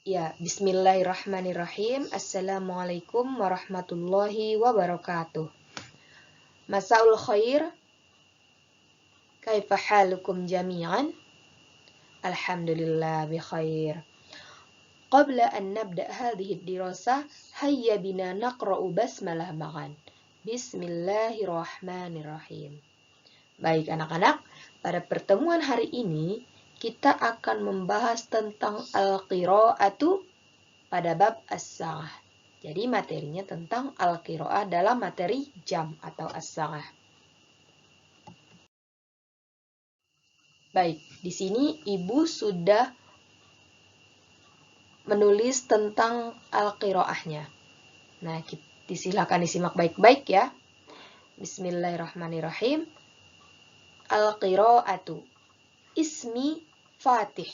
Ya, bismillahirrahmanirrahim. Assalamualaikum warahmatullahi wabarakatuh. Masaul khair. Kaifa halukum jami'an? Alhamdulillah bi khair. Qabla an nabda hadhihi ad-dirasah, hayya bina naqra'u basmalah ma'an. Bismillahirrahmanirrahim. Baik anak-anak, pada pertemuan hari ini kita akan membahas tentang al-qira'atu pada bab as-sa'ah. Jadi materinya tentang al-qira'ah dalam materi jam atau as-sa'ah. Baik, di sini Ibu sudah menulis tentang al-qira'ahnya. Nah, silakan disimak baik-baik ya. Bismillahirrahmanirrahim. Al-qira'atu ismi Fatih.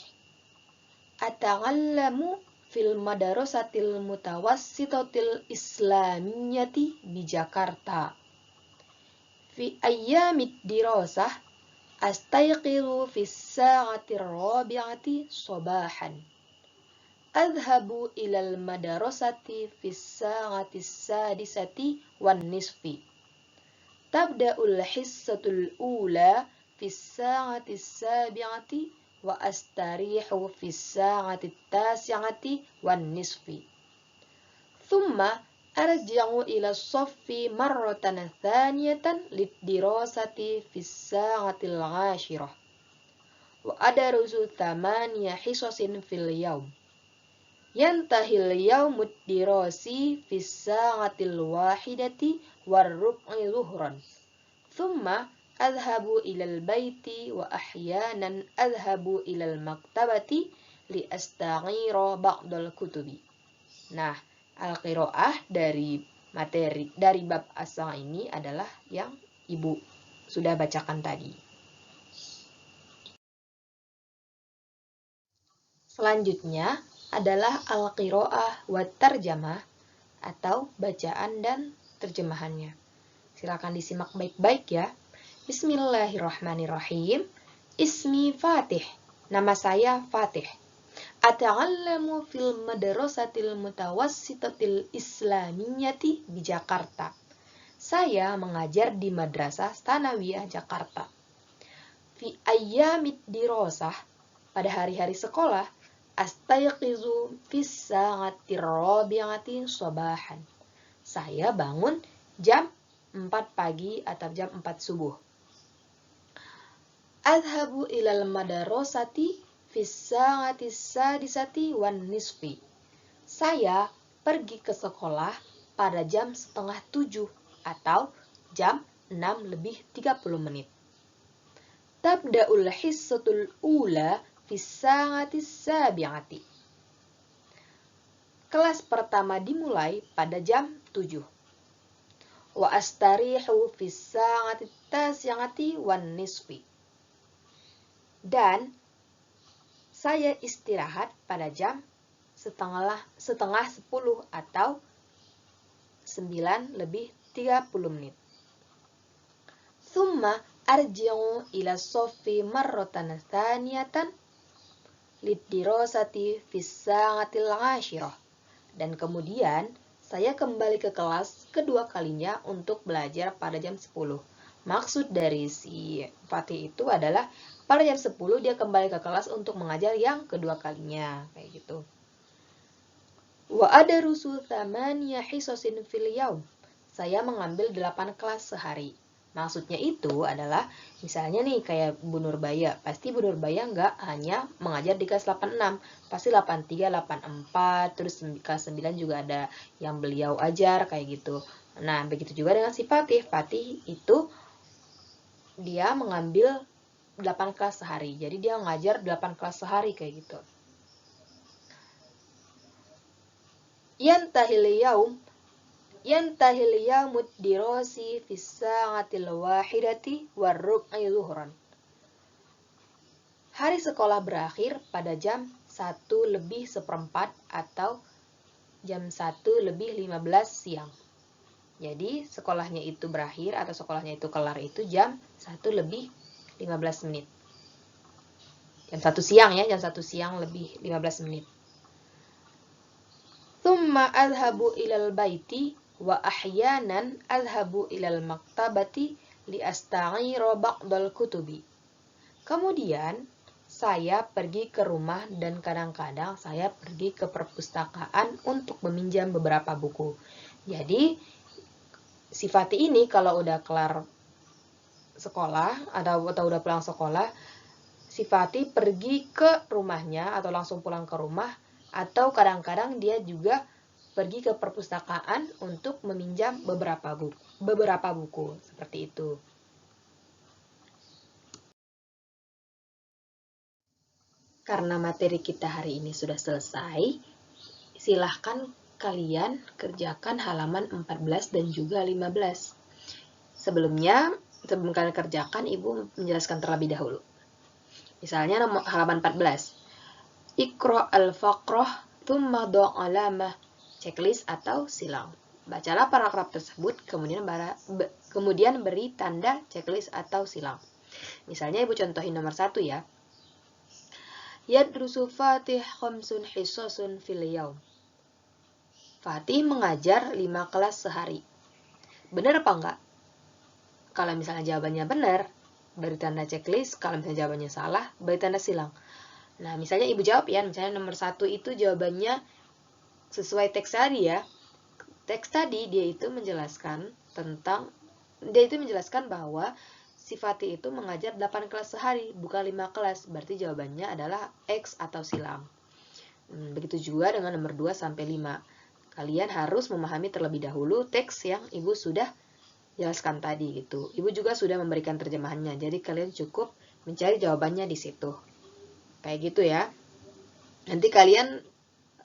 Ata'allamu fil madarasatil mutawassitatil islamiyati di Jakarta. Fi ayyamid dirasah astayqiru fis sa'atir rabi'ati sabahan. Adhabu ilal madarasati fis sa'atis sadisati wan nisfi. Tabda'ul hissatul ula fis sa'atis sabi'ati wa astarihu fis sa'atit tasi'ati wan nisfi. Thumma arji'u ila saffi marratan thaniyatan lidirasati fis sa'atil 'ashirah. Wa adarusu thamaniya hisasin fil yawm. Yantahil yawmud dirasi fis sa'atil wahidati warrub'i zuhran. Thumma adhabu ilal baiti wa ahyanan adhabu ilal maktabati li astaghira ba'dal kutubi. Nah, al-qira'ah dari bab as-sa'ah ini adalah yang Ibu sudah bacakan tadi. Selanjutnya adalah al-qira'ah wa tarjamah atau bacaan dan terjemahannya. Silakan disimak baik-baik ya. Bismillahirrahmanirrahim. Ismi Fatih. Nama saya Fatih. Ata'allamu fil madrasatil mutawassitatil islamiyati di Jakarta. Saya mengajar di Madrasah Tsanawiyah Jakarta. Fi ayyamid dirasah, pada hari-hari sekolah, astayqizu fis sa'atir rabi'ati sabahan. Saya bangun jam 4 pagi atau jam 4 subuh. Adhabu ilal madarasati fis sa'atis sadisati wan nisfi. Saya pergi ke sekolah pada jam setengah 7 atau jam 6:30. Tabda'ul hissatul ula fis sa'atis sabi'ati. Kelas pertama dimulai pada jam 7. Wa astarihu fis sa'ati tasi'ati wan nisfi. Dan saya istirahat pada jam setengah 10 atau 9:30. Thumma arji'u ila soffi marratan thaniyatan lidirasati fis sa'atil 'ashirah. Dan kemudian saya kembali ke kelas kedua kalinya untuk belajar pada jam 10. Maksud dari si Fatih itu adalah pada jam 10 dia kembali ke kelas untuk mengajar yang kedua kalinya, kayak gitu. Wa adarusu thamaniya hisasin fil yaum. Saya mengambil 8 kelas sehari. Maksudnya itu adalah misalnya nih kayak Bu Nurbaya, pasti Bu Nurbaya nggak hanya mengajar di kelas 86, pasti 83, 84, terus kelas 9 juga ada yang beliau ajar kayak gitu. Nah, begitu juga dengan si Fatih. Fatih itu dia mengambil 8 kelas sehari. Jadi dia ngajar 8 kelas sehari kayak gitu. Yantahil yaumud dirasi fis sa'atil wahidati warrub'i zuhran. Hari sekolah berakhir pada jam 1:01 atau jam 1:15 siang. Jadi sekolahnya itu berakhir atau sekolahnya itu kelar itu jam 1:15. Jam 1 siang ya, jam 1 siang lebih 15 menit. Thumma adhabu ilal baiti wa ahyanan adhabu ilal maktabati li asta'ira ba'dal kutubi. Kemudian saya pergi ke rumah dan kadang-kadang saya pergi ke perpustakaan untuk meminjam beberapa buku. Jadi si Fatih ini kalau udah kelar sekolah atau udah pulang sekolah, si Fatih pergi ke rumahnya atau langsung pulang ke rumah, atau kadang-kadang dia juga pergi ke perpustakaan untuk meminjam beberapa buku seperti itu. Karena materi kita hari ini sudah selesai, silahkan kalian kerjakan halaman 14 dan juga 15. Sebelum kalian kerjakan, Ibu menjelaskan terlebih dahulu. Misalnya halaman 14. Iqra al-faqrah thumma do' alamah, checklist atau silang. Bacalah paragraf tersebut, kemudian beri tanda checklist atau silang. Misalnya Ibu contohin nomor 1 ya. Yadrusu Fatih khamsun hisasun fil yaum. Fatih mengajar 5 kelas sehari. Benar apa enggak? Kalau misalnya jawabannya benar, beri tanda checklist. Kalau misalnya jawabannya salah, beri tanda silang. Nah, misalnya Ibu jawab ya, misalnya nomor 1 itu jawabannya sesuai teks tadi ya. Teks tadi dia itu menjelaskan bahwa si Fatih itu mengajar 8 kelas sehari, bukan 5 kelas. Berarti jawabannya adalah X atau silang. Begitu juga dengan nomor 2 sampai 5. Kalian harus memahami terlebih dahulu teks yang Ibu sudah jelaskan tadi gitu. Ibu juga sudah memberikan terjemahannya. Jadi kalian cukup mencari jawabannya di situ. Kayak gitu ya. Nanti kalian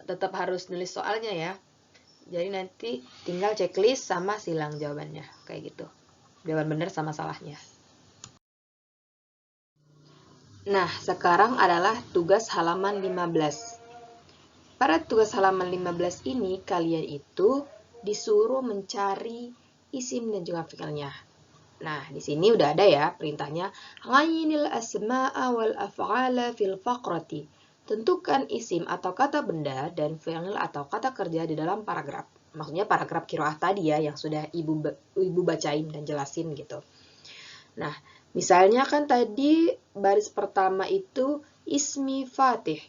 tetap harus nulis soalnya ya. Jadi nanti tinggal checklist sama silang jawabannya. Kayak gitu. Jawaban benar sama salahnya. Nah, sekarang adalah tugas halaman 15. Pada tugas halaman 15 ini, kalian itu disuruh mencari isim dan juga fi'ilnya. Nah, di sini udah ada ya perintahnya. Ghayyinil asma'a wal af'ala fil faqrati. Tentukan isim atau kata benda dan fi'il atau kata kerja di dalam paragraf. Maksudnya paragraf qiraah tadi ya, yang sudah ibu bacain dan jelasin gitu. Nah, misalnya kan tadi baris pertama itu ismi Fatih.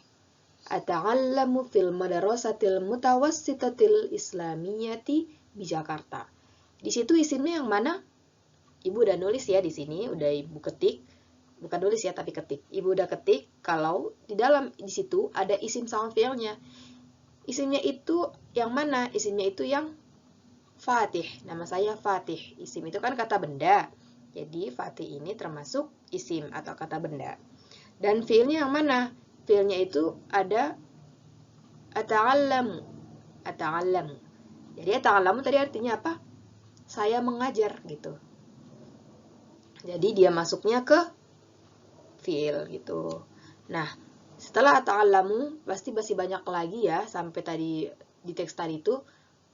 Ata'allamu fil madrasatil mutawassitatil islamiyati di Jakarta. Di situ isimnya yang mana? Ibu udah nulis ya di sini, udah Ibu ketik. Bukan nulis ya, tapi ketik. Ibu udah ketik kalau di situ ada isim sama fi'ilnya. Isimnya itu yang mana? Isimnya itu yang Fatih. Nama saya Fatih. Isim itu kan kata benda. Jadi Fatih ini termasuk isim atau kata benda. Dan fi'ilnya yang mana? Fi'ilnya itu ada ata'allamu. Ata'allamu. Jadi ata'allamu tadi artinya apa? Saya mengajar gitu. Jadi dia masuknya ke fi'il gitu. Nah, setelah ata'allamu pasti masih banyak lagi ya sampai tadi di teks tadi itu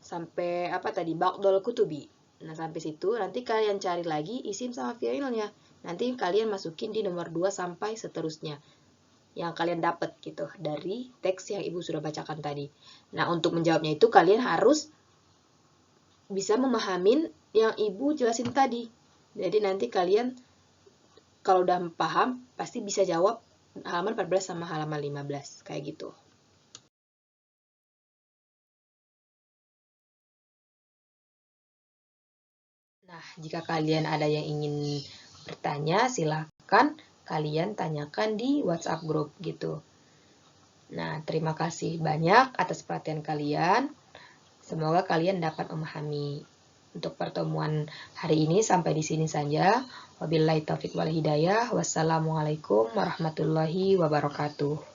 sampai apa tadi ba'dal kutubi. Nah, sampai situ nanti kalian cari lagi isim sama fi'ilnya. Nanti kalian masukin di nomor 2 sampai seterusnya. Yang kalian dapat gitu dari teks yang Ibu sudah bacakan tadi. Nah, untuk menjawabnya itu kalian harus bisa memahamin yang Ibu jelasin tadi. Jadi nanti kalian kalau udah paham pasti bisa jawab halaman 14 sama halaman 15 kayak gitu. Nah, jika kalian ada yang ingin bertanya, silakan kalian tanyakan di WhatsApp group gitu. Nah, terima kasih banyak atas perhatian kalian. Semoga kalian dapat memahami. Untuk pertemuan hari ini sampai di sini saja. Wabillahi taufiq wal hidayah. Wassalamualaikum warahmatullahi wabarakatuh.